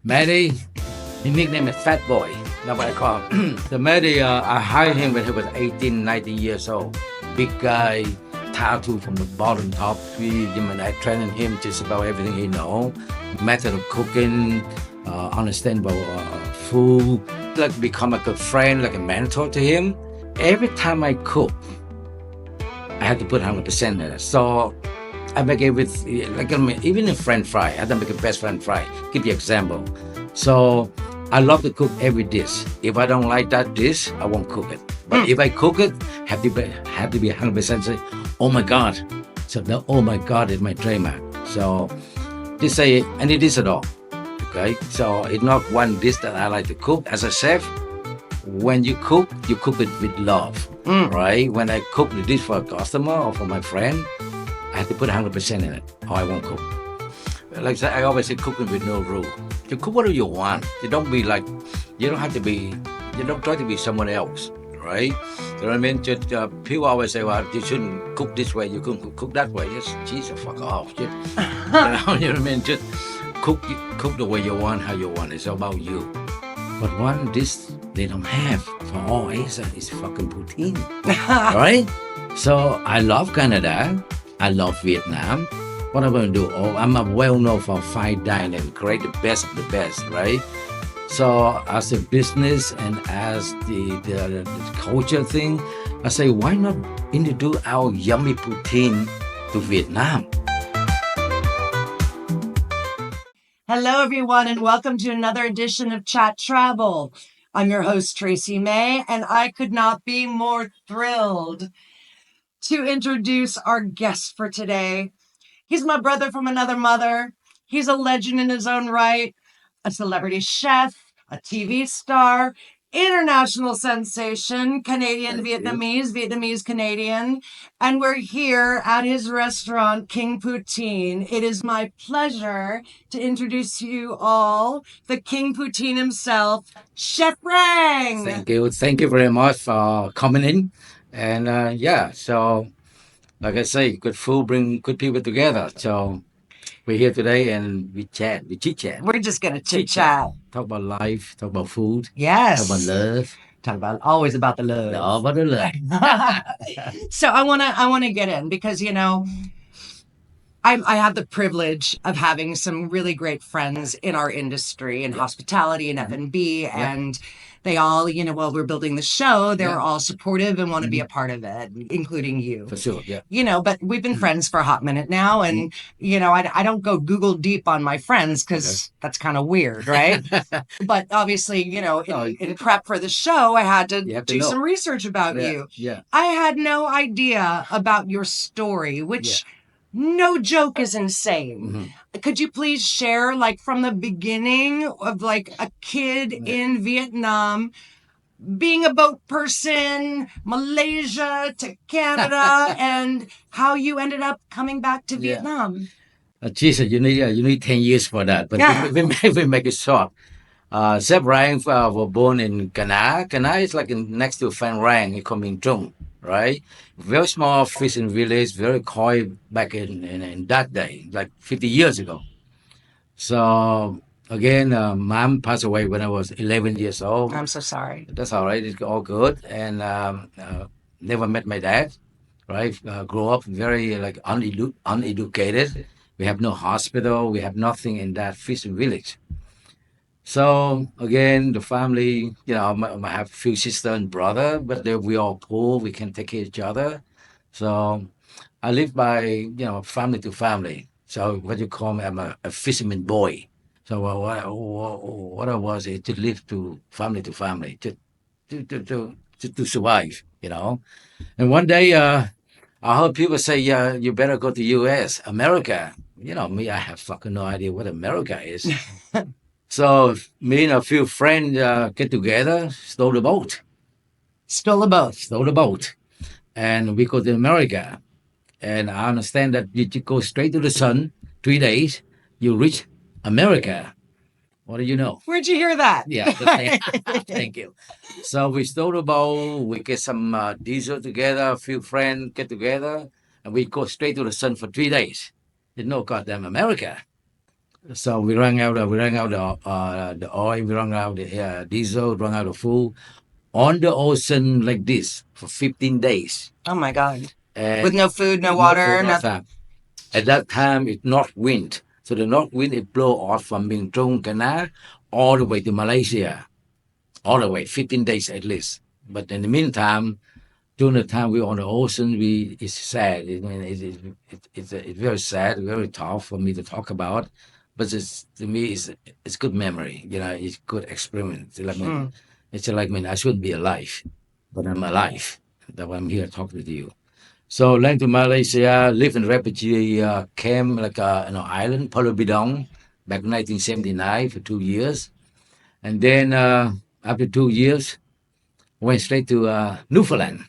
Matty, his nickname is Fat Boy. That's what I call him. So Matty, I hired him when he was 18, 19 years old. Big guy, tattoo from the bottom top. I trained him just about everything he know. Method of cooking, understand about food. Like become a good friend, like a mentor to him. Every time I cook, I had to put 100% in it. So I make it with, like, even in French fry, I don't make the best French fry. Give you example. So I love to cook every dish. If I don't like that dish, I won't cook it. But if I cook it, have to be 100% say, oh my God. So the oh my God is my trademark. So just say any dish at all. Okay. So it's not one dish that I like to cook. As a chef, when you cook it with love, right? When I cook the dish for a customer or for my friend, I have to put 100% in it, or I won't cook. Like I always say, cooking with no rule. You cook whatever you want. You don't be like, you don't try to be someone else, right? You know what I mean? Just, people always say, well, you shouldn't cook this way, you couldn't cook that way. Just, Jesus, fuck off. Just, you know what I mean? Just cook the way you want, how you want. It's about you. But one dish they don't have for all Asia is fucking poutine, right? So I love Canada. I love Vietnam. What I'm going to do? Oh, I'm well known for fine dining, create the best of the best, right? So as a business and as the culture thing, I say, why not introduce our yummy poutine to Vietnam? Hello, everyone, and welcome to another edition of Chat.Travel. I'm your host, Tracy May, and I could not be more thrilled to introduce our guest for today. He's my brother from another mother. He's a legend in his own right, a celebrity chef, a TV star, international sensation, Vietnamese Canadian. And we're here at his restaurant, King Poutine. It is my pleasure to introduce you all the King Poutine himself, Chef Rang. Thank you very much for coming in. And so like I say, good food bring good people together. So we're here today and we chit chat. We're just going to chit chat. Talk about life, talk about food, Yes. talk about love. Talk about always about the love. All about the love. So I wanna get in because I have the privilege of having some really great friends in our industry in hospitality and F&B, and they all, while we're building the show, they're all supportive and want to be a part of it, including you. For sure, yeah. But we've been friends for a hot minute now, and I don't go Google deep on my friends because that's kind of weird, right? But obviously, in prep for the show, I had to do some research about you. Yeah. I had no idea about your story, which no joke is insane. Could you please share, like, from the beginning of, like, a kid in Vietnam being a boat person, Malaysia to Canada, and how you ended up coming back to Vietnam? Jesus, you need 10 years for that, but we make it short. Chef Rang was born in Cana. Cana is like next to Phan Rang in Công Trung, right? Very small fishing village, very coy back in that day, like 50 years ago. So again, mom passed away when I was 11 years old. I'm so sorry. That's all right. It's all good. And never met my dad, right? Grew up very like uneducated. We have no hospital. We have nothing in that fishing village. So again, the family, I have a few sister and brother, but we all poor. We can take care of each other. So I live by, family to family. So what you call me, I'm a fisherman boy. So what I was is to live to family, to survive, And one day, I heard people say, you better go to U.S., America. Me, I have fucking no idea what America is. So me and a few friends get together, stole the boat. Stole a boat. Stole the boat. And we go to America. And I understand that you go straight to the sun, 3 days, you reach America. What do you know? Where'd you hear that? Yeah, thank you. So we stole the boat, we get some diesel together, a few friends get together, and we go straight to the sun for 3 days. There's no goddamn America. So we ran out the oil, we ran out the diesel, run out of food on the ocean like this for 15 days. Oh my God. And With no food, no no water, food, no nothing. time. At that time, it's north wind. So the north wind, it blow off from Minh Trung Canal all the way to Malaysia. All the way, 15 days at least. But in the meantime, during the time we were on the ocean, it's sad. I mean, it's very sad, very tough for me to talk about. But to me, it's good memory. You know, it's good experiment. I mean, it's like, I mean, I shouldn't be alive, but I'm alive. That's why I'm here talking to you. So went to Malaysia, lived in refugee camp, like island, Pulau Bidong, back in 1979 for 2 years. And then after 2 years, went straight to Newfoundland.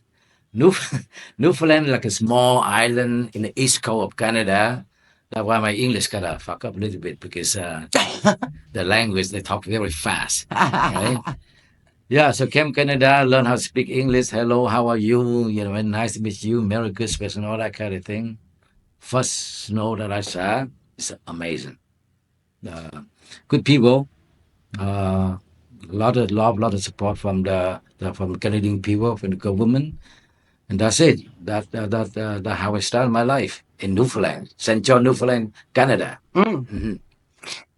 Newfoundland is like a small island in the east coast of Canada. That's why my English kind of fuck up a little bit because the language, they talk very fast. Right? Yeah, so came Canada, learn how to speak English. Hello, how are you? You know, nice to meet you. Merry Christmas and all that kind of thing. First snow that I saw is amazing. Good people. A lot of love, lot of support from from Canadian people, from the government. And that's it. That's how I started my life in Newfoundland, St. John, Newfoundland, Canada.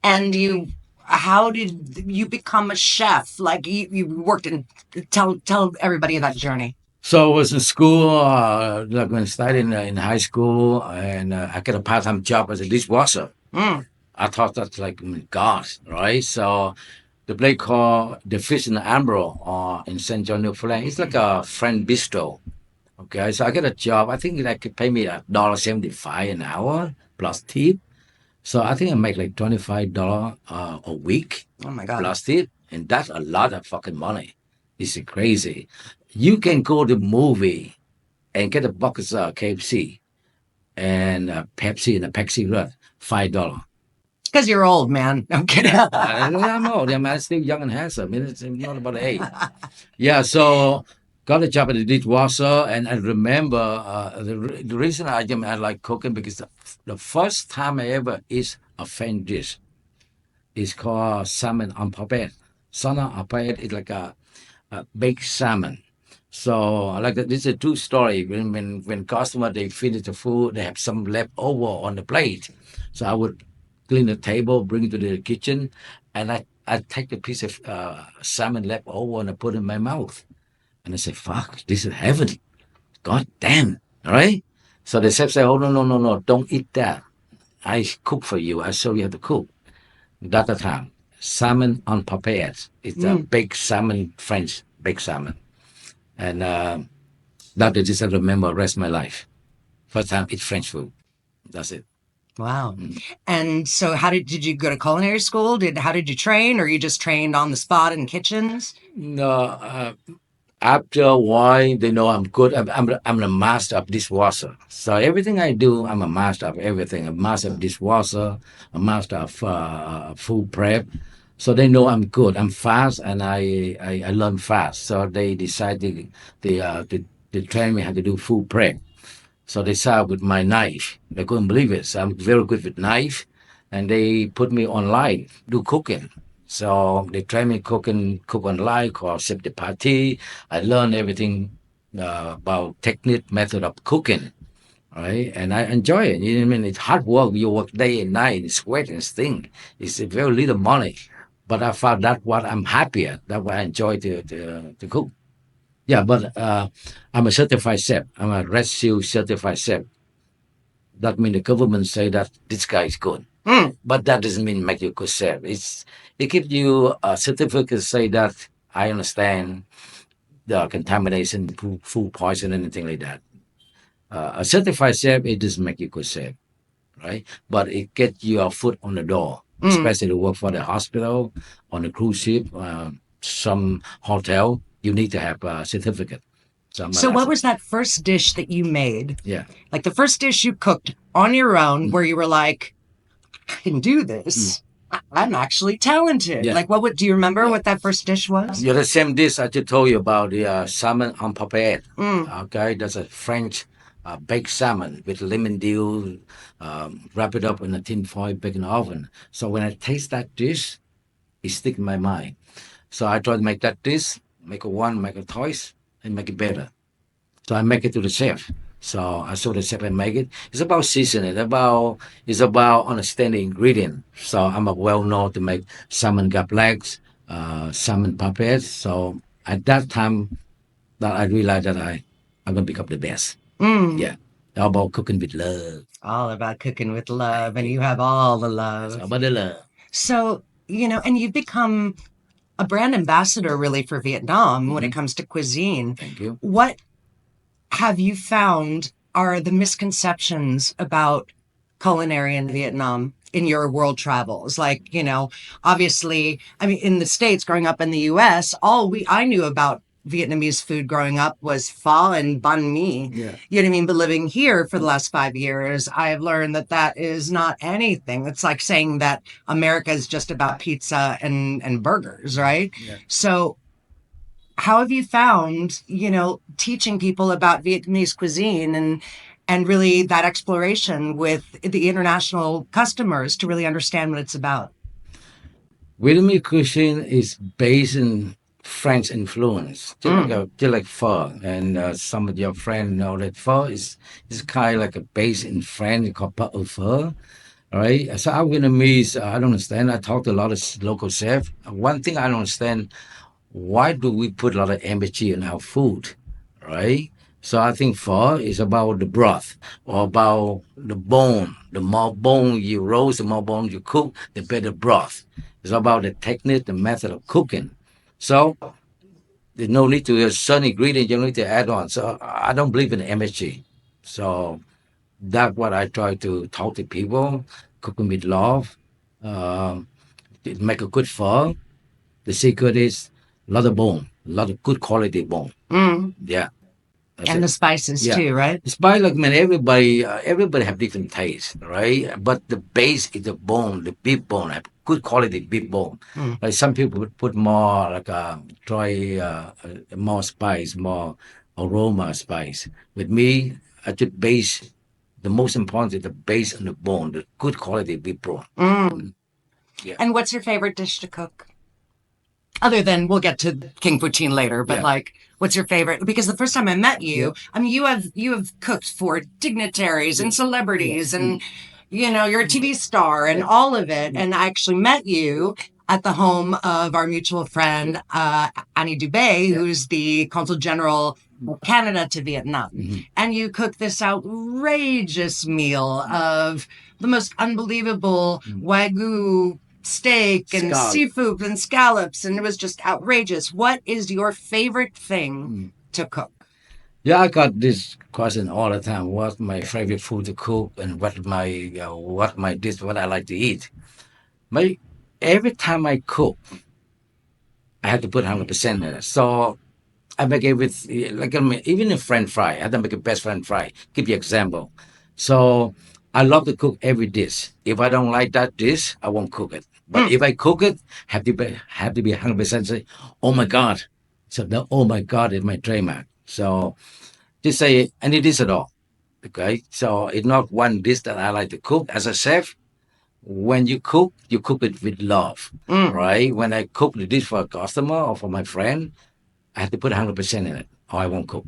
And how did you become a chef? Like you worked in, tell everybody that journey. So I was in school, like when I started in high school, and I got a part-time job as a dishwasher. I thought that's like God, right? So the place called the Fish and the Emerald in St. John, Newfoundland, it's like a French bistro. Okay, so I got a job. I think they could pay me $1.75 an hour plus tip. So I think I make like $25 a week. Oh my God. Plus tip, and that's a lot of fucking money. It's crazy. You can go to movie and get a bucket of KFC and Pepsi and a Pepsi Red, $5. Because you're old, man. I'm kidding. I'm old. I'm still young and handsome. It's not about age. Yeah, so got a job at the dishwasher, and I remember the reason I like cooking because the first time I ever eat a French dish is called salmon en papet. Salmon en papet is like a baked salmon. So like this is a true story. When customer they finish the food, they have some left over on the plate. So I would clean the table, bring it to the kitchen, and I take a piece of salmon left over and I put it in my mouth. And I say, fuck, this is heaven. God damn. All right? So the chef said, oh, no, don't eat that. I cook for you. I show you how to cook. That's the time. Salmon en papilles. It's a baked salmon, French baked salmon. And that is just I remember the rest of my life. First time eat French food. That's it. Wow. And so how did you go to culinary school? How did you train, or you just trained on the spot in kitchens? No, after a while, they know I'm good. I'm a master of dishwasher. So everything I do, I'm a master of everything. A master of dishwasher, a master of food prep. So they know I'm good. I'm fast, and I learn fast. So they decided they train me how to do food prep. So they started with my knife. They couldn't believe it. So I'm very good with knife, and they put me online do cooking. So they train me cook online called Chef.Travel. I learned everything about technique, method of cooking, right? And I enjoy it. You know what I mean? It's hard work. You work day and night, sweat and stink. It's very little money, but I found that what I'm happier. That's what I enjoy to cook. Yeah, but I'm a certified chef. I'm a Red Seal certified chef. That means the government say that this guy is good. But that doesn't mean make you a good chef. It gives you a certificate say that I understand the contamination, food poison, anything like that. A certified chef, it doesn't make you a good chef, right? But it gets your foot on the door, especially to work for the hospital, on a cruise ship, some hotel. You need to have a certificate. So what was that first dish that you made? Yeah. Like the first dish you cooked on your own where you were like, I can do this. I'm actually talented. Yeah. Like do you remember what that first dish was? Yeah, the same dish I just told you about, the salmon en papillet. Okay, that's a French baked salmon with lemon dew, wrap it up in a tin foil, bake in the oven. So when I taste that dish, it stick in my mind. So I try to make that dish, make it one, make it twice, and make it better. So I make it to the chef. So I show the chef and make it. It's about seasoning. It's about understanding ingredient. So I'm a well known to make salmon gab legs, salmon puppets. So at that time that I realized that I'm gonna become the best. Yeah. All about cooking with love. All about cooking with love, and you have all the love. It's all about the love. So, and you've become a brand ambassador really for Vietnam when it comes to cuisine. Thank you. What have you found are the misconceptions about culinary in Vietnam in your world travels? Like, obviously, I mean, in the States, growing up in the US, I knew about Vietnamese food growing up was pho and banh mi. Yeah. You know what I mean? But living here for the last 5 years, I have learned that that is not anything. It's like saying that America is just about pizza and burgers, right? Yeah. So how have you found, teaching people about Vietnamese cuisine and really that exploration with the international customers to really understand what it's about? Vietnamese cuisine is based in French influence, just like pho. And some of your friends know that pho is kind of like a base in French called pot au feu. All right. So I'm Vietnamese. I don't understand. I talk to a lot of local chefs. One thing I don't understand, why do we put a lot of MSG in our food, right? So I think pho is about the broth or about the bone. The more bone you roast, the more bone you cook, the better broth. It's about the technique, the method of cooking. So there's no need to use certain ingredient you need to add on. So I don't believe in MSG. So that's what I try to talk to people, cooking with love, um, make a good pho. The secret is a lot of bone, a lot of good quality bone. Yeah. That's And the it. spices Yeah. too, right? It's by like, man, everybody have different tastes, right? But the base is the bone, the beef bone, have good quality beef bone. Like some people would put more like dry, more spice, more aroma spice. With me, I just base, the most important is the base on the bone, the good quality beef bone. Yeah. And what's your favorite dish to cook? Other than we'll get to King Poutine later, but Yeah. like, what's your favorite? Because the first time I met you, I mean, you have cooked for dignitaries and celebrities, and you're a TV star and all of it. And I actually met you at the home of our mutual friend Annie Dubé, who's the Consul General of Canada to Vietnam, and you cooked this outrageous meal of the most unbelievable wagyu steak and Scallop. seafood and scallops, and it was just outrageous. What is your favorite thing to cook? Yeah, I got this question all the time. What's my favorite food to cook, and what my dish, what I like to eat? My Every time I cook, I have to put 100% in it. So I make it with like, I mean, even in French fry. I have to make a best French fry. Give you example. So I love to cook every dish. If I don't like that dish, I won't cook it. But if I cook it, have to be 100% say, oh my God. So the oh my God is my trademark. So just say any dish at all. Okay. So it's not one dish that I like to cook. As a chef, when you cook it with love. Right? When I cook the dish for a customer or for my friend, I have to put 100% in it or I won't cook.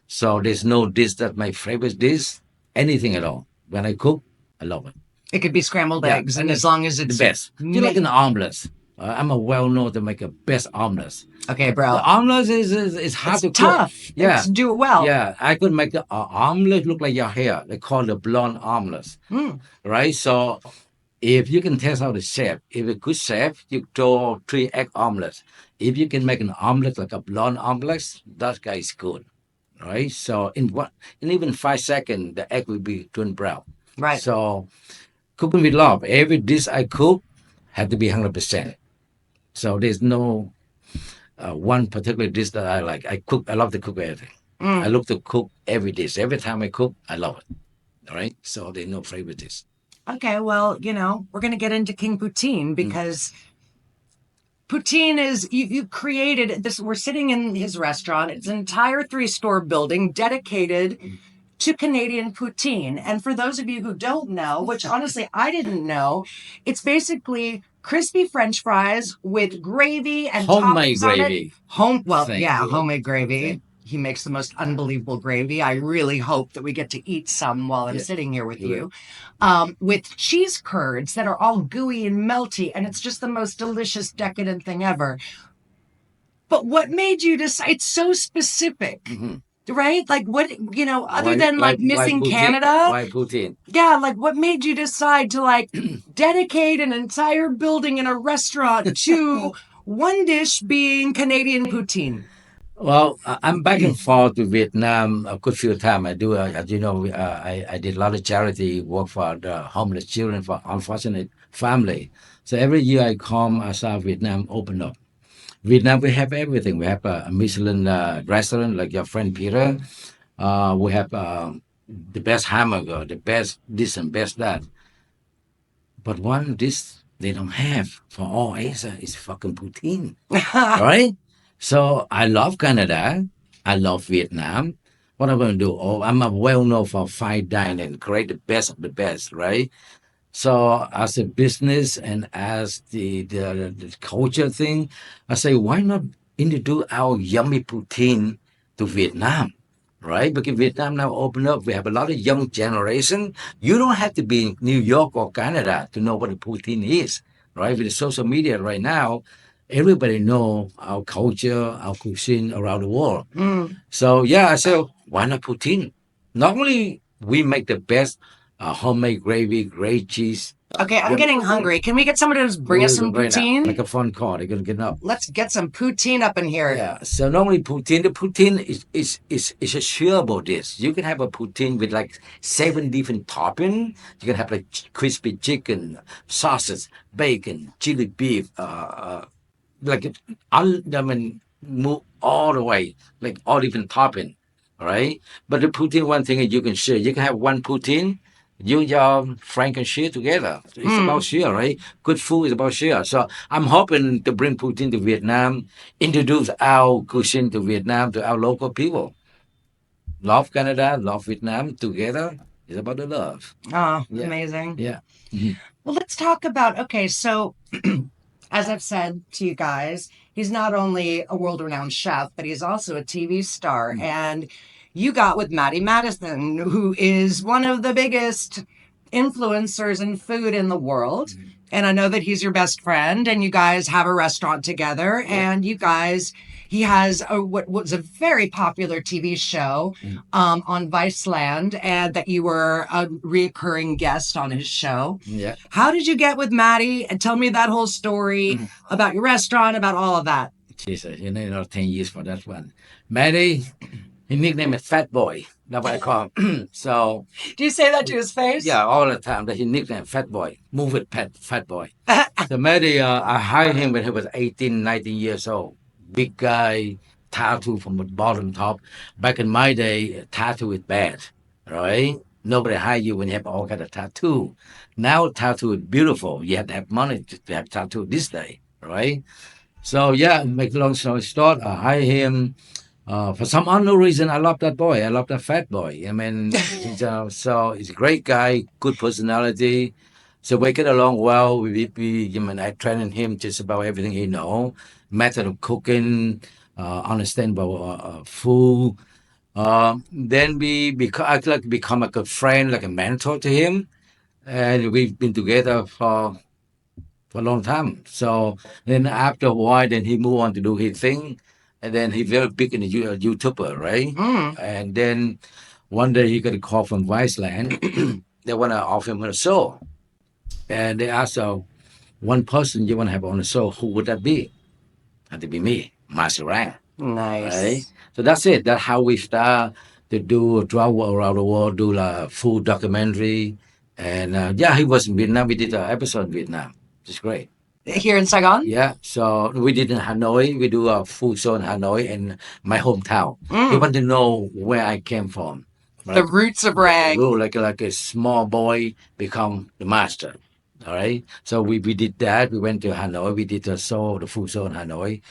So there's no dish that my favorite dish, anything at all. When I cook, I love it. It could be scrambled Yeah, eggs, and and as long as The it's best. Just like an omelette. I'm a well known to make a best omelette. okay, bro. The omelette is hard It's to tough. cook. Yeah. It's do it well. Yeah, I could make the omelette look like your hair. They call it blonde omelette, right? So if you can test out the chef, if a good chef, you throw 3 egg omelets. If you can make an omelet like a blonde omelet, that guy is good, right? So in even 5 seconds, the egg will be turned brown. Right. So cooking with love. Every dish I cook had to be 100%. So there's no one particular dish that I like. I love to cook everything. I love to cook every dish. Every time I cook, I love it. All right. So there's no favorite dish. Okay, well, we're going to get into King Poutine because Poutine is, you created this. We're sitting in his restaurant. It's an entire 3-store building dedicated to Canadian poutine. And for those of you who don't know, which honestly I didn't know, it's basically crispy French fries with gravy and Homemade toppings on it. gravy. Homemade Thank gravy. you. He makes the most unbelievable gravy. I really hope that we get to eat some while I'm sitting here with you. With cheese curds that are all gooey and melty, and it's just the most delicious, decadent thing ever. But what made you decide? It's so specific. Right? Like what, other than like missing Canada. Why poutine? Yeah, like what made you decide to like dedicate an entire building in a restaurant to one dish being Canadian poutine? Well, I'm back and forth to Vietnam a good few times. I do, as you know, I did a lot of charity work for the homeless children, for unfortunate family. So every year I come, I saw Vietnam open up. Vietnam, we have everything. We have a Michelin restaurant, like your friend Peter. We have the best hamburger, the best this and best that. But one dish they don't have for all Asia is fucking poutine, right? So I love Canada. I love Vietnam. What am I going to do? Oh, I'm a well known for fine dining, create the best of the best, right? So as a business and as the culture thing, I say, why not introduce our yummy poutine to Vietnam, right? Because Vietnam now open up. We have a lot of young generation. You don't have to be in New York or Canada to know what a poutine is, right? With the social media right now, everybody know our culture, our cuisine around the world. So yeah, I said, why not poutine? Normally, we make the best homemade gravy, great cheese. Okay, I'm getting hungry. Can we get somebody to just bring us some Right now, poutine? like a phone call. They're gonna get up. Let's get some poutine up in here. Yeah. So normally the poutine is a shareable dish. You can have a poutine with like 7 different toppings. You can have like crispy chicken, sausage, bacon, chili beef, like I mean, move all the way, like all different topping, all right? But the poutine, one thing is you can share. You can have one poutine, you and your friend can share together. It's about share, right? Good food is about share. So I'm hoping to bring poutine to Vietnam, introduce our cuisine to Vietnam, to our local people. Love Canada, love Vietnam together. It's about the love. Oh, amazing. Yeah. Well, let's talk about, okay, so as I've said to you guys, he's not only a world-renowned chef, but he's also a TV star. And you got with Maddie Madison, who is one of the biggest influencers in food in the world. And I know that he's your best friend, and you guys have a restaurant together. And you guys, he has what was a very popular TV show on Viceland, and that you were a reoccurring guest on his show. Yeah. How did you get with Maddie? And tell me that whole story about your restaurant, about all of that. Jesus, 10 years for that one. Maddie, his nickname is Fat Boy. That's what I call him. So, Do you say that to his face? yeah, all the time. That his nickname Fat Boy. Move it, Fat Boy. So Maddie, I hired him when he was 18, 19 years old. Big guy, tattoo from the bottom top. Back in my day, tattoo is bad, right? Nobody hire you when you have all kind of tattoo. Now tattoo is beautiful. You have to have money to have tattoo this day, right? So yeah, make a long story short, I hire him. For some unknown reason, I love that boy. I love that fat boy. I mean, he's a great guy, good personality. So we get along well. I train him just about everything he know, method of cooking, understand about food. Then I like become like a friend, like a mentor to him, and we've been together for a long time. So then after a while, then he moved on to do his thing, and then he very big in the YouTuber, right? And then one day he got a call from Viceland. They want to offer him a show, and they asked, one person you want to have on the show, who would that be? Had to be me, Master Rang. Nice. Right? So that's it. That's how we start to do travel around the world, do a food documentary. And yeah, he was in Vietnam. We did an episode in Vietnam. It's great. Here in Saigon? Yeah, so we did in Hanoi. We do a food show in Hanoi, in my hometown. You want to know where I came from. Right? The roots of Rang. Like a small boy become the master. All right. So we did that. We went to Hanoi. We did the food show in Hanoi.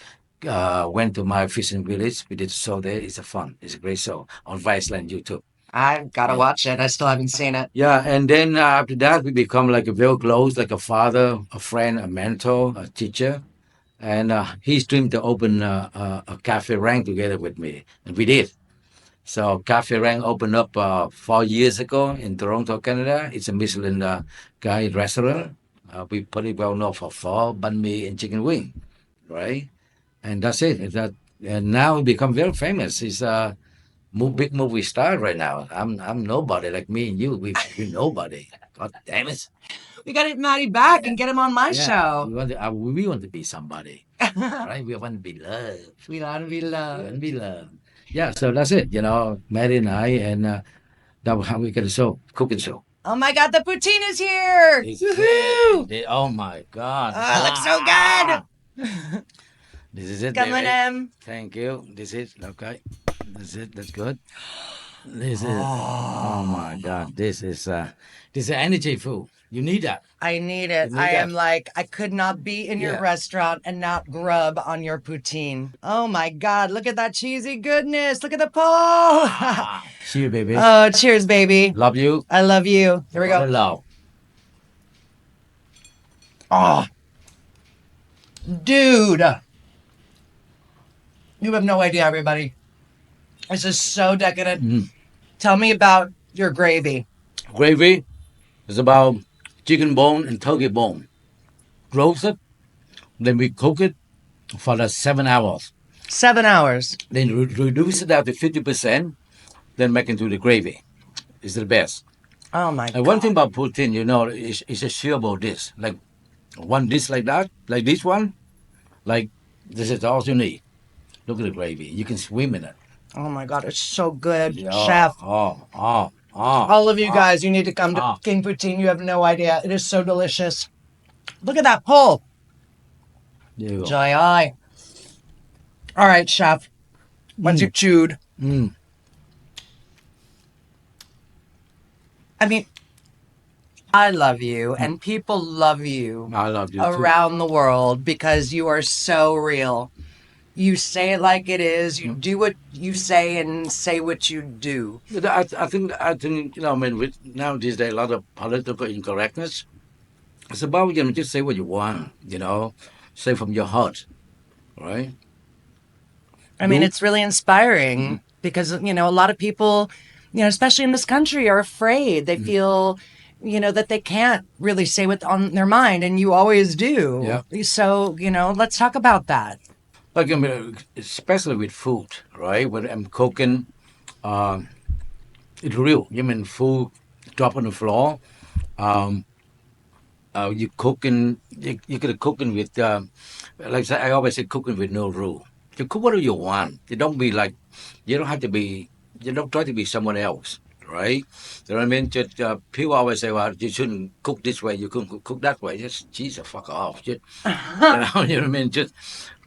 Went to my fishing village. We did a show there. It's a fun. It's a great show on Viceland YouTube. I've got to watch it. I still haven't seen it. Yeah, and then after that, we become like a very close, like a father, a friend, a mentor, a teacher. And he's dreamed to open a Cafe Rang together with me, and we did. So Cafe Rang opened up 4 years ago in Toronto, Canada. It's a Michelin guide restaurant. We pretty well known for pho, banh mi, and chicken wing, right? And that's it. And now we become very famous. He's a big movie star right now. I'm nobody like me and you. We nobody. God damn it. We got to get Maddie back and get him on my show. We want to be somebody, right? We want to be loved. We want to be We loved. want to be loved. Yeah, so that's it. Mary and I, and that was how we got a show, cooking show. Oh my God, the poutine is here! Woohoo! Oh my God! Oh, it looks so good. This is it, Come on, baby. Em. Thank you. This is okay. That's it. That's good. This is. Oh my God! This is energy food. You need that. I need it. You need I that. am like, I could not be in your Yeah. restaurant and not grub on your poutine. Oh my God, look at that cheesy goodness. Look at the pole. See you, baby. Oh, cheers, baby. Love you. I love you. Here we go. Love. Oh, dude. You have no idea, everybody. This is so decadent. Mm. Tell me about your gravy. Gravy is about chicken bone and turkey bone. Roast it, then we cook it for 7 hours. 7 hours. Then reduce it down to 50%, then make into the gravy. It's the best. Oh my And God. one thing about poutine, it's a shareable dish. Like one dish like that, like this one, like this is all you need. Look at the gravy. You can swim in it. Oh my God, it's so good. Yeah. Chef. Oh. All of you guys, you need to come to Ah. King Poutine. You have no idea. It is so delicious. Look at that pole. There you go. Joy eye. All right, Chef. Once you've chewed. Mm. I mean, I love you, and people love you I love you too. around the world because you are so real. You say it like it is. You do what you say and say what you do. I think with now these days a lot of political incorrectness. It's about just say what you want. Say from your heart, right? I mean, Do- it's really inspiring because, a lot of people, especially in this country, are afraid. They feel, that they can't really say what's on their mind, and you always do. Yeah. So, let's talk about that. Like especially with food, right? When I'm cooking, it's real. Food drop on the floor. You cooking. You could cooking with, like I always say, cooking with no rule. You cook whatever you want. You don't be like, you don't have to be. You don't try to be someone else, right? You know what I mean? Just people always say, well, you shouldn't cook this way. You couldn't cook that way. Just Jesus, fuck off. Just, you know what I mean? Just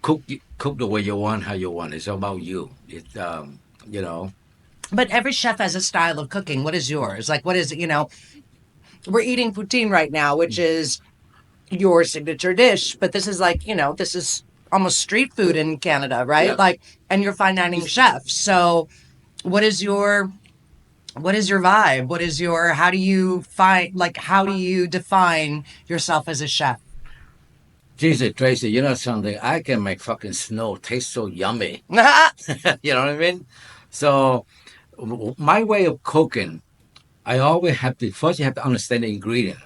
cook the way you want, how you want. It's about you. It's But every chef has a style of cooking. What is yours? Like, what is it? We're eating poutine right now, which is your signature dish. But this is like, this is almost street food in Canada, right? Yeah. Like, and you're fine dining chef. So, what is your vibe? How do you define yourself as a chef? Jesus, Tracy, you know something? I can make fucking snow taste so yummy. You know what I mean? So, my way of cooking, I always first you have to understand the ingredient.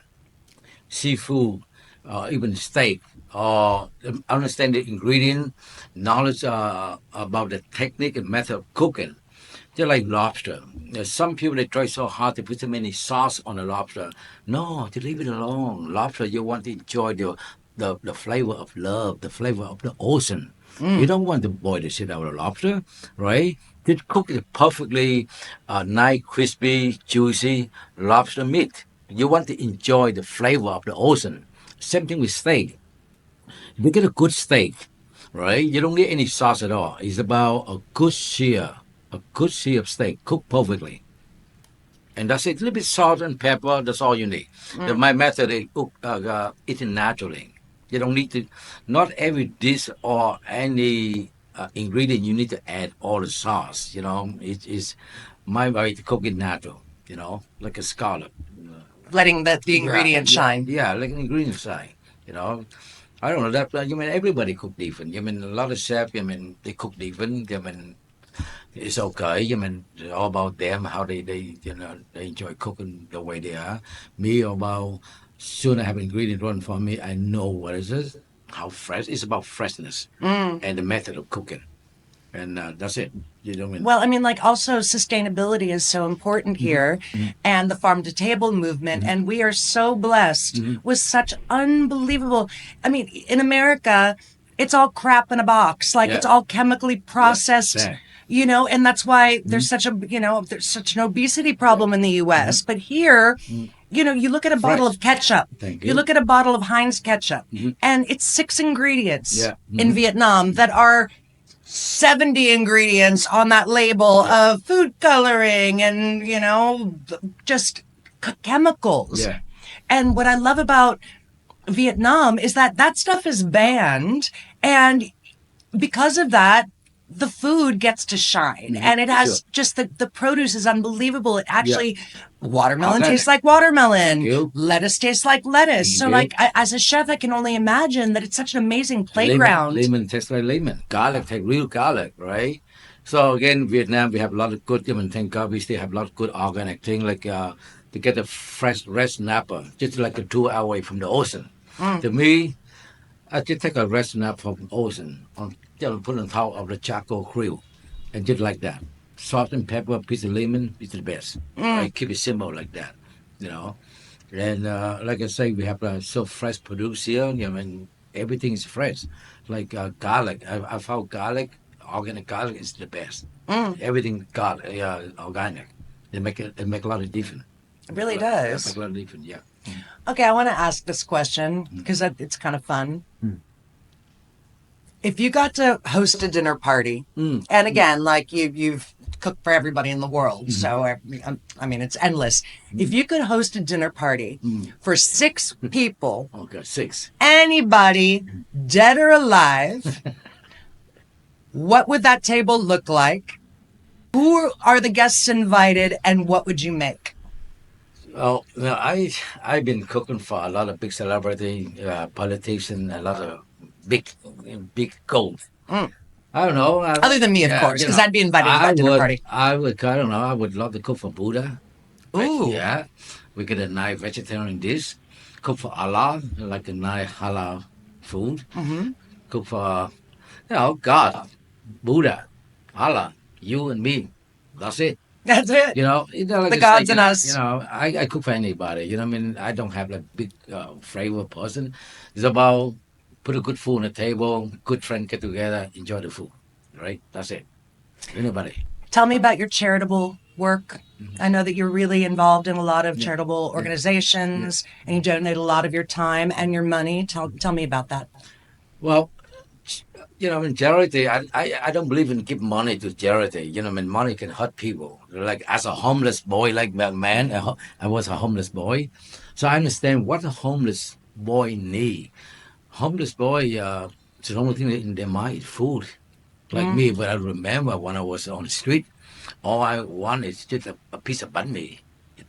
Seafood, even steak, understand the ingredient, knowledge about the technique and method of cooking. Just like lobster. Some people they try so hard to put so many sauce on the lobster. No, to leave it alone. Lobster, you want to enjoy the flavor of love, the flavor of the ocean. You don't want to boil the shit out of lobster, right? Just cook it perfectly nice, crispy, juicy lobster meat. You want to enjoy the flavor of the ocean. Same thing with steak. If you get a good steak, right? You don't need any sauce at all. It's about a good sear of steak cooked perfectly. And that's it. A little bit salt and pepper. That's all you need. My method is eating naturally. You don't need to. Not every dish or any ingredient you need to add all the sauce. It is My way to cook it natural, like a scallop. letting the ingredients shine. Yeah, like an ingredient side, you know. I don't know that. You mean everybody cook different. You mean a lot of chefs. You mean they cook different. You mean it's okay. You mean it's all about them, how they enjoy cooking the way they are. Me about soon I have ingredient run for me. I know what it is, how fresh. It's about freshness and the method of cooking, and that's it. You know what I mean? Well, I mean, like also sustainability is so important here and the farm to table movement. And we are so blessed with such unbelievable, I mean, in America, it's all crap in a box. Like it's Yeah. all chemically processed, Exact. and that's why there's there's such an obesity problem in the US. But here, you look at a bottle Fresh. of ketchup, Thank you you. look at a bottle of Heinz ketchup, and it's 6 ingredients Yeah. in Vietnam that are 70 ingredients on that label of food coloring and, just chemicals. Yeah. And what I love about Vietnam is that that stuff is banned. And because of that, the food gets to shine and it has Sure. just the produce is unbelievable. It actually, watermelon Organic. tastes like watermelon. you. Lettuce tastes like lettuce. So, you. like, as a chef, I can only imagine that it's such an amazing playground. Lemon tastes like lemon. Garlic tastes real garlic, right? So again, Vietnam, we have a lot of good. I mean, thank God we still have a lot of good organic thing like to get a fresh red snapper, just like a 2 hour away from the ocean. To me, I just take a red snapper from the ocean, put on top of the charcoal grill, and just like that. Salt and pepper, piece of lemon is the best. Right? Keep it simple like that, you know. And like I say, we have so fresh produce here. And everything is fresh. Like garlic, I found garlic, organic garlic is the best. Everything garlic, organic. They make a lot of difference. It really Yeah, does. make a lot of difference. Yeah. Okay, I want to ask this question because it's kind of fun. If you got to host a dinner party, and again, like you've cooked for everybody in the world, so I mean, it's endless. If you could host a dinner party for 6 people, Okay, 6. anybody, dead or alive, what would that table look like? Who are the guests invited, and what would you make? Well, I've been cooking for a lot of big celebrity, politicians, a lot of big gold. I don't know. Other than me, of course, because I'd be invited to that dinner party. I would. I don't know. I would love to cook for Buddha. Ooh. Yeah, we get a nice vegetarian dish. Cook for Allah, like a nice halal food. Cook for, God, Buddha, Allah, you and me. That's it. That's it. Like The I gods say, and us. I cook for anybody. You know what I mean? I don't have like big flavor person. It's about put a good food on the table, good friend get together, enjoy the food. Right? That's it. Anybody. Tell me about your charitable work. I know that you're really involved in a lot of charitable organizations and you donate a lot of your time and your money. Tell me about that. Well, in charity, I don't believe in give money to charity. Money can hurt people. Like as a homeless boy, like that man, I was a homeless boy, so I understand what a homeless boy need. Homeless boy, it's the only thing in their mind is food. Like me, but I remember when I was on the street, all I want is just a piece of banh mi,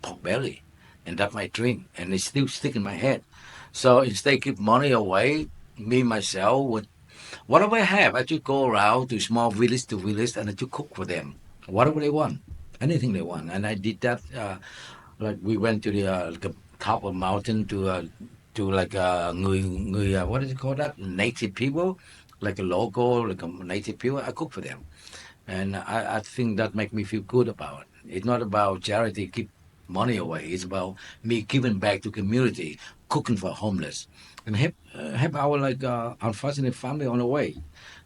pork belly, and that's my dream, and it's still stick in my head. So instead, give money away. Me myself would whatever I have, I just go around to small village to village and I just cook for them. Whatever they want, anything they want. And I did that. Like we went to the top of mountain to like what is it called that native people, like a local like a native people. I cook for them, and I think that make me feel good about it. It's not about charity, keep money away. It's about me giving back to community, cooking for homeless, and help our like unfortunate family on the way.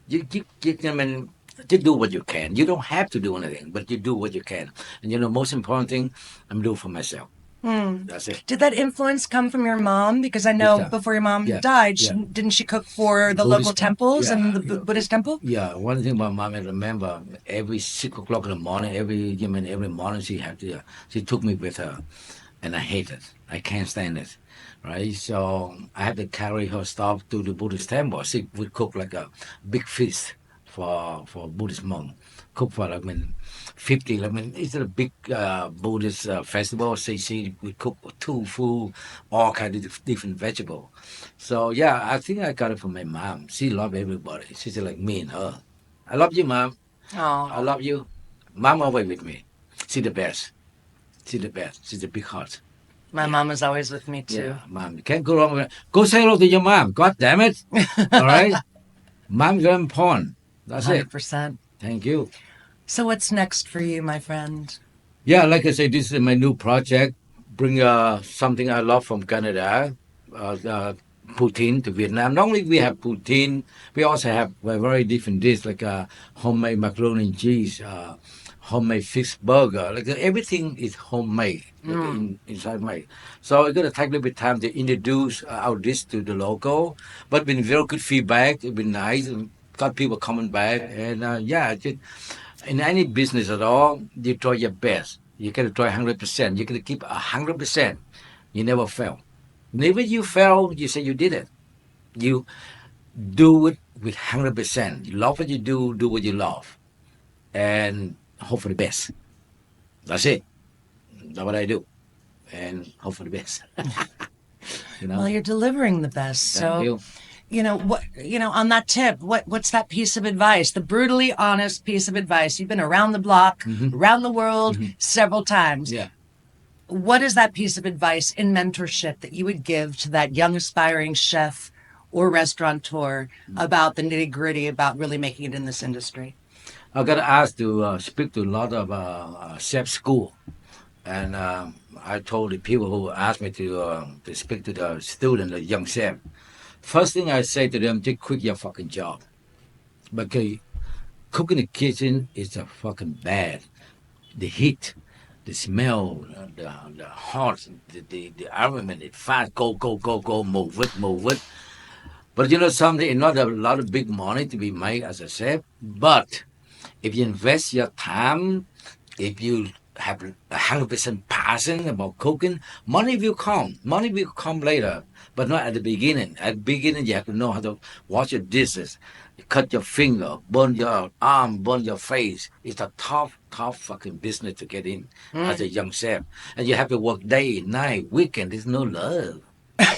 You I mean, you do what you can. You don't have to do anything, but you do what you can. And most important thing, I'm doing for myself. That's it. Did that influence come from your mom? Because I know before your mom died, didn't she cook for the local temples and the Buddhist temple? Yeah, one thing about mom, I remember every 6 o'clock in the morning, every morning she took me with her, and I hate it. I can't stand it, right? So I had to carry her stuff to the Buddhist temple. She would cook like a big feast for Buddhist monk. Cook for 50. It's a big Buddhist festival. CC, we cook tofu, all kind of different vegetable. So yeah, I think I got it from my mom. She love everybody. She's like me and her. I love you, mom. I Oh, love you. Mom always with me. She's the best. She's the best. She's a big heart. my Yeah. mom is always with me too. Yeah, mom. You can't go wrong with it. Go say hello to your mom. God damn it. All right? Mom's very important. That's it. 100%. Thank you. So what's next for you, my friend? Yeah, like I said, this is my new project. Bring something I love from Canada, poutine to Vietnam. Not only we have poutine, we also have a very different dish like homemade macaroni and cheese, homemade fish burger. Like everything is homemade, like inside made. So it's gonna take a little bit of time to introduce our dish to the local, but been very good feedback. It's been nice and got people coming back, and yeah, just in any business at all, you try your best. You got to try 100%. You got to keep 100%. You never fail. Never you fail, you say you did it. You do it with 100%. You love what you do what you love, and hope for the best. That's it. That's what I do, and hope for the best. Well, you're delivering the best. Thank So, you. on that tip, what's that piece of advice? The brutally honest piece of advice. You've been around the block, around the world several times. Yeah. What is that piece of advice in mentorship that you would give to that young aspiring chef or restaurateur about the nitty gritty about really making it in this industry? I got asked to speak to a lot of chef school, and I told the people who asked me to speak to the student, the young chef. First thing I say to them, just quit your fucking job. Because cooking in the kitchen is a fucking bad. The heat, the smell, the hot, the armament, it fast, go, move it. But you know something, it's not a lot of big money to be made as a chef. But if you invest your time, if you have 100% passion about cooking, money will come. Money will come later, but not at the beginning. At the beginning, you have to know how to wash your dishes, cut your finger, burn your arm, burn your face. It's a tough fucking business to get in as a young chef. And you have to work day, night, weekend. There's no love,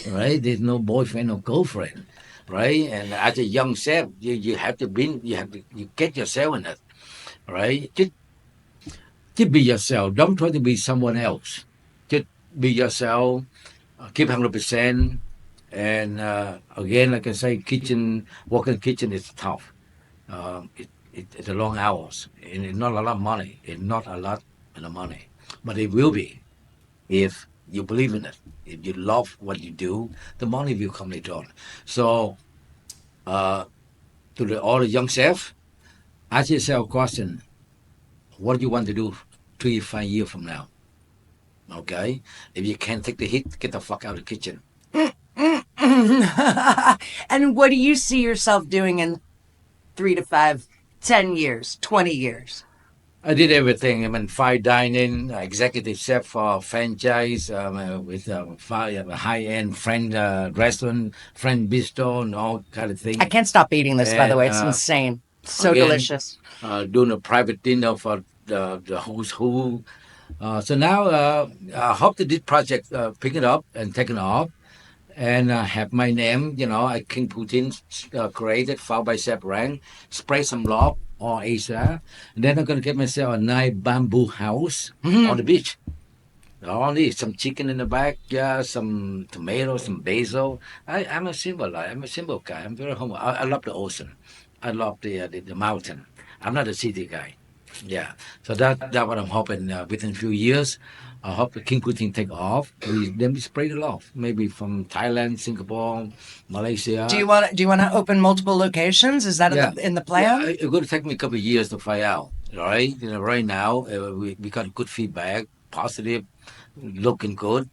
right? There's no boyfriend or girlfriend, right? And as a young chef, you have to you get yourself in it, right? Just be yourself. Don't try to be someone else. Just be yourself. Keep 100%. And again, like I say, working in the kitchen is tough. It's a long hours. And it's not a lot of money. It's not a lot of money. But it will be if you believe in it. If you love what you do, the money will come later on. So, all the young chefs, ask yourself a question. What do you want to do 3 5 years from now? Okay? If you can't take the hit, get the fuck out of the kitchen. And what do you see yourself doing in 3 to 5, 10 years, 20 years? I did everything. Fine dining, executive chef for franchise with high-end friend restaurant, friend bistro, and all kind of things. I can't stop eating this, by the way. It's insane. So again, delicious. Doing a private dinner for the who's who. So now I hope that this project pick it up and take it off and have my name, King Poutine created, found by Chef Rang, spray some love on Asia. And then I'm going to get myself a nice bamboo house on the beach. Only some chicken in the back, yeah, some tomatoes, some basil. I'm a simple guy. I'm a simple guy. I'm very humble. I love the ocean. I love the mountain. I'm not a city guy. Yeah. So that's what I'm hoping within a few years. I hope the King Poutine take off. Then we spread it off. Maybe from Thailand, Singapore, Malaysia. Do you want to open multiple locations? Is that in the plan? Yeah, it's going to take me a couple of years to find out. All right. Right now we got good feedback, positive, looking good,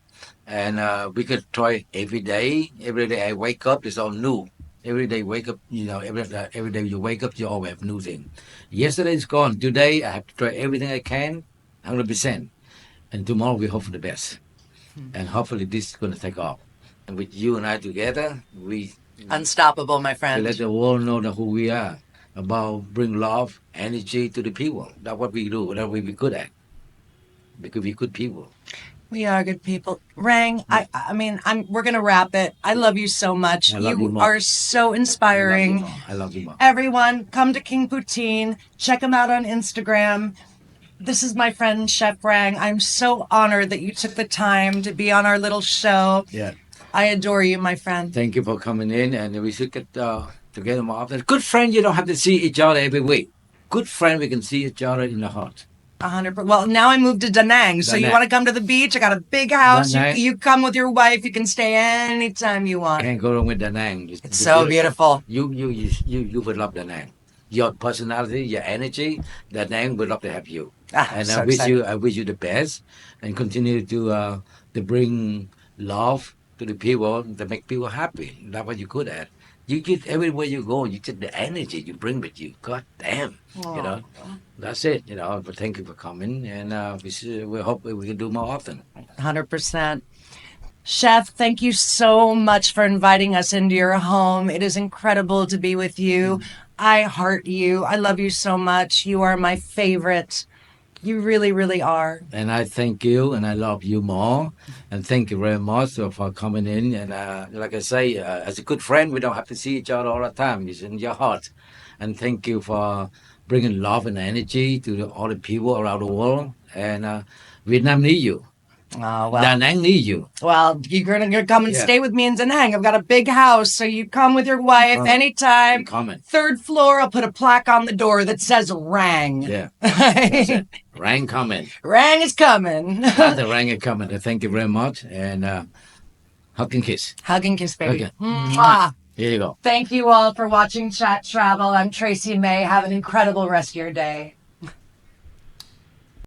and we could try every day. Every day I wake up, it's all new. Every day wake up, every day you wake up, you always have new thing. Yesterday is gone. Today I have to try everything I can, 100%. And tomorrow we hope for the best. And hopefully this is going to take off. And with you and I together, we Unstoppable, my friend. let the world know who we are. about bring love, energy to the people. That's what we do. That's what we're good at. Because we're good people. We are good people. Rang, I mean, we're gonna wrap it. I love you so much. I love you more. Are so inspiring. I love you more. Everyone, come to King Poutine. Check him out on Instagram. This is my friend Chef Rang. I'm so honored that you took the time to be on our little show. Yeah. I adore you, my friend. Thank you for coming in, and we should get together more often. Good friend, you don't have to see each other every week. Good friend, we can see each other in the heart. 100%. Well, now I moved to Da Nang, so you want to come to the beach? I got a big house. You come with your wife. You can stay anytime you want. Can't go wrong with Da Nang. It's so beautiful. You would love Da Nang. Your personality, your energy, Da Nang would love to have you. And so I wish you the best, and continue to bring love to the people, to make people happy. That's what you're good at. You get everywhere you go, you get the energy you bring with you. God damn, you know. That's it, you know. But thank you for coming, and we hope we can do more often. 100%. Chef, thank you so much for inviting us into your home. It is incredible to be with you. I heart you. I love you so much. You are my favorite. You really, really are. And I thank you, and I love you more. And thank you very much for coming in. And like I say, as a good friend, we don't have to see each other all the time. It's in your heart. And thank you for bringing love and energy to all the people around the world. And Vietnam need you. Oh, well. Da Nang need you. Well, you're going to come and stay with me in Da Nang. I've got a big house, so you come with your wife anytime. Comment. 3rd floor, I'll put a plaque on the door that says Rang. Yeah. That's it. Rang coming. Rang is coming. The Rang is coming. Thank you very much. And hug and kiss. Hug and kiss, baby. Okay. Mwah. Here you go. Thank you all for watching Chat Travel. I'm Tracy May. Have an incredible rest of your day.